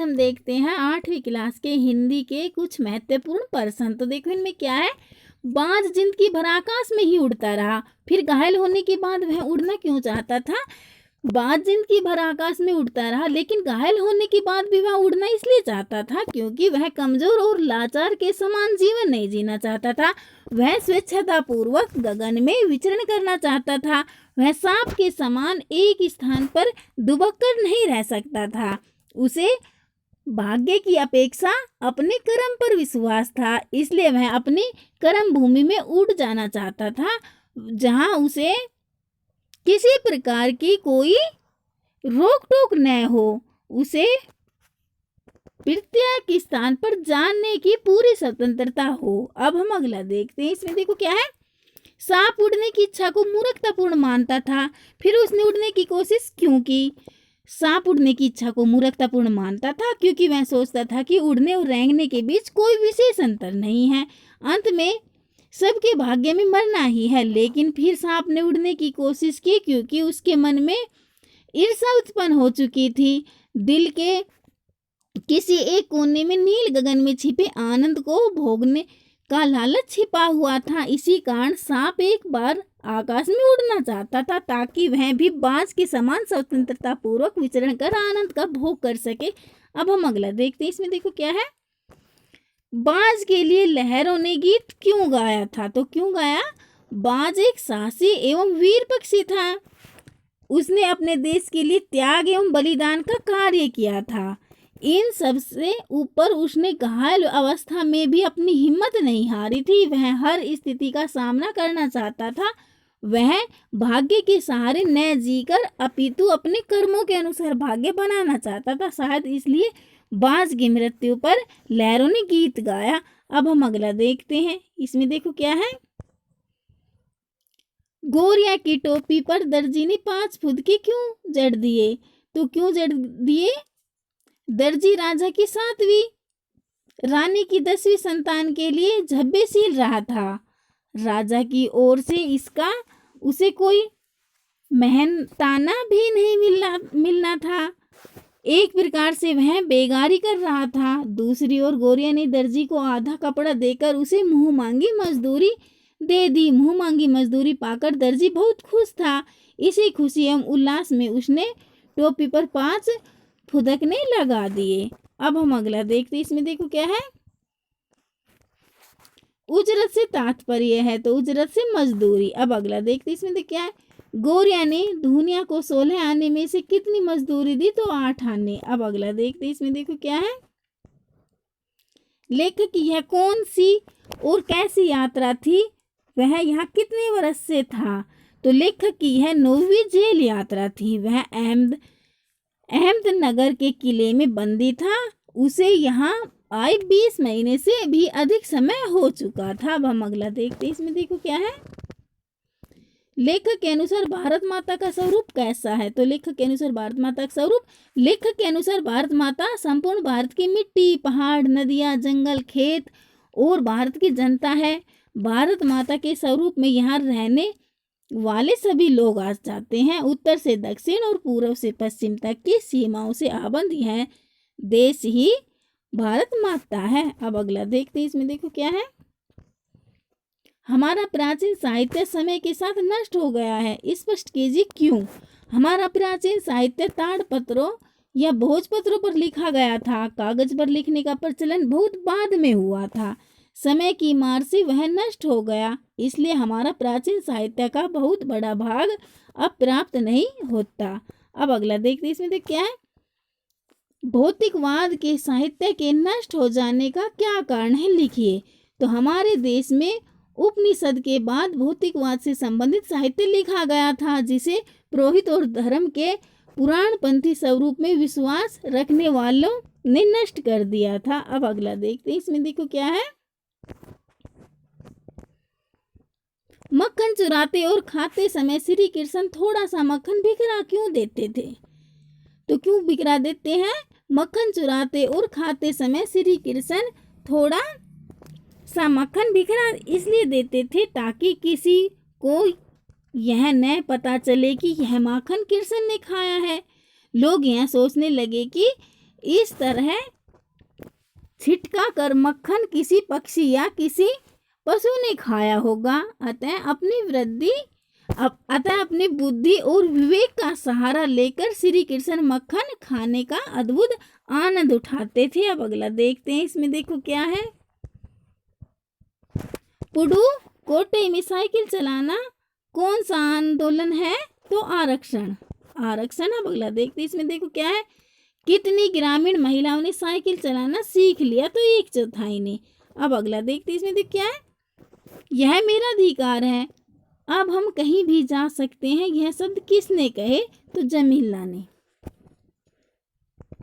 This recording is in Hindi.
हम देखते हैं 8वीं क्लास के हिंदी के कुछ महत्वपूर्ण प्रश्न। तो देखो इनमें क्या है। बाज जिंदगी भर आकाश में ही उड़ता रहा, फिर घायल होने के बाद वह उड़ना क्यों चाहता था। बाज जिंदगी भर आकाश में उड़ता रहा, लेकिन घायल होने के बाद भी वह उड़ना इसलिए चाहता था क्योंकि वह कमजोर और लाचार के समान जीवन नहीं जीना चाहता था। वह स्वेच्छता पूर्वक गगन में विचरण करना चाहता था। वह सांप के समान एक स्थान पर दुबक कर नहीं रह सकता था। उसे भाग्य की अपेक्षा अपने कर्म पर विश्वास था, इसलिए वह अपनी कर्म भूमि में उड़ जाना चाहता था, जहां उसे किसी प्रकार की कोई रोक टोक न हो। उसे प्रत्येक स्थान पर जानने की पूरी स्वतंत्रता हो। अब हम अगला देखते हैं। इसमें देखो क्या है। सांप उड़ने की इच्छा को मूर्खतापूर्ण मानता था, फिर उसने उड़ने की कोशिश क्यों की। सांप उड़ने की इच्छा को मूर्खतापूर्ण मानता था क्योंकि वह सोचता था कि उड़ने और रेंगने के बीच कोई विशेष अंतर नहीं है, अंत में सबके भाग्य में मरना ही है। लेकिन फिर सांप ने उड़ने की कोशिश की क्योंकि उसके मन में ईर्ष्या उत्पन्न हो चुकी थी। दिल के किसी एक कोने में नील गगन में छिपे आनंद को भोगने का लालच छिपा हुआ था। इसी कारण सांप एक बार आकाश में उड़ना चाहता था ताकि वह भी बाज के समान स्वतंत्रता पूर्वक विचरण कर आनंद का भोग कर सके। अब हम अगला देखते हैं। इसमें देखो क्या है। बाज के लिए लहरों ने गीत क्यों गाया था। तो क्यों गाया। बाज एक साहसी एवं वीर पक्षी था। उसने अपने देश के लिए त्याग एवं बलिदान का कार्य किया था। इन सब से ऊपर उसने घायल अवस्था में भी अपनी हिम्मत नहीं हारी थी। वह हर स्थिति का सामना करना चाहता था। वह भाग्य के सहारे न जीकर अपितु अपने कर्मों के अनुसार भाग्य बनाना चाहता था। शायद इसलिए बाज की मृत्यु पर लहरों ने गीत गाया। अब हम अगला देखते हैं। इसमें देखो क्या है। गोरिया की टोपी पर दर्जी ने 5 फुद के क्यों जड़ दिए। तो क्यों जड़ दिए। दर्जी राजा की 7वीं रानी की 10वीं संतान के लिए झब्बे सील रहा था। राजा की ओर से इसका उसे कोई मेहनताना भी नहीं मिलना था। एक प्रकार से वह बेगारी कर रहा था। दूसरी ओर गोरिया ने दर्जी को आधा कपड़ा देकर उसे मुंह मांगी मजदूरी दे दी। मुंह मांगी मजदूरी पाकर दर्जी बहुत खुश था। इसी खुशी एवं उल्लास में उसने टोपी पर 5 फुदकने लगा दिए। अब हम अगला देखते। इसमें देखो क्या है। उजरत से तात्पर्य है तो उजरत से मजदूरी। अब अगला देखते। इसमें देखो क्या है। गोरिया ने धुनिया को 16 आने में से कितनी मजदूरी दी। तो 8 आने। अब अगला देखते। इसमें देखो क्या है। लेखक की यह कौन सी और कैसी यात्रा थी। वह यहाँ कितने वर्ष से था। तो लेखक की यह 9वीं जेल यात्रा थी। वह अहमदनगर के किले में बंदी था। उसे यहाँ आए 20 महीने से भी अधिक समय हो चुका था। अब हम अगला देखते। इसमें देखो क्या है। लेखक के अनुसार भारत माता का स्वरूप कैसा है। तो लेखक के अनुसार भारत माता का स्वरूप। लेखक के अनुसार भारत माता संपूर्ण भारत की मिट्टी, पहाड़, नदियां, जंगल, खेत और भारत की जनता है। भारत माता के स्वरूप में यहाँ रहने वाले सभी लोग आ जाते हैं। उत्तर से दक्षिण और पूर्व से पश्चिम तक की सीमाओं से आबद्ध यह देश ही भारत माता है। अब अगला देखते हैं। इसमें देखो क्या है। हमारा प्राचीन साहित्य समय के साथ नष्ट हो गया है, स्पष्ट कीजिए क्यों। हमारा प्राचीन साहित्य ताड़पत्रों या भोजपत्रों पर लिखा गया था। कागज पर लिखने का प्रचलन बहुत बाद में हुआ था। समय की मार से वह नष्ट हो गया, इसलिए हमारा प्राचीन साहित्य का बहुत बड़ा भाग अब प्राप्त नहीं होता। अब अगला देखते। इसमें देख क्या है। भौतिकवाद के साहित्य के नष्ट हो जाने का क्या कारण है, लिखिए। तो हमारे देश में उपनिषद के बाद भौतिकवाद से संबंधित साहित्य लिखा गया था, जिसे पुरोहित और धर्म के पुराणपंथी स्वरूप में विश्वास रखने वालों ने नष्ट कर दिया था। अब अगला देखते हैं। इसमें देखो क्या है। मक्खन चुराते और खाते समय श्री कृष्ण थोड़ा सा मक्खन बिखरा क्यों देते थे। तो क्यों बिखरा देते हैं। मक्खन चुराते और खाते समय श्री कृष्ण थोड़ा सा मक्खन बिखरा इसलिए देते थे ताकि किसी को यह न पता चले कि यह माखन कृष्ण ने खाया है। लोग यह सोचने लगे कि इस तरह छिटका कर मक्खन किसी पक्षी या किसी पशु ने खाया होगा। अतः अपनी बुद्धि और विवेक का सहारा लेकर श्री कृष्ण मक्खन खाने का अद्भुत आनंद उठाते थे। अब अगला देखते हैं, इसमें देखो क्या है। पुडू कोटे में साइकिल चलाना कौन सा आंदोलन है? तो आरक्षण। अब अगला देखते हैं, इसमें देखो क्या है। कितनी ग्रामीण महिलाओं ने साइकिल चलाना सीख लिया? तो 1/4 ने। अब अगला देखते हैं, इसमें देखो क्या है। यह मेरा अधिकार है, अब हम कहीं भी जा सकते हैं, यह शब्द किसने कहे? तो जमीला ने।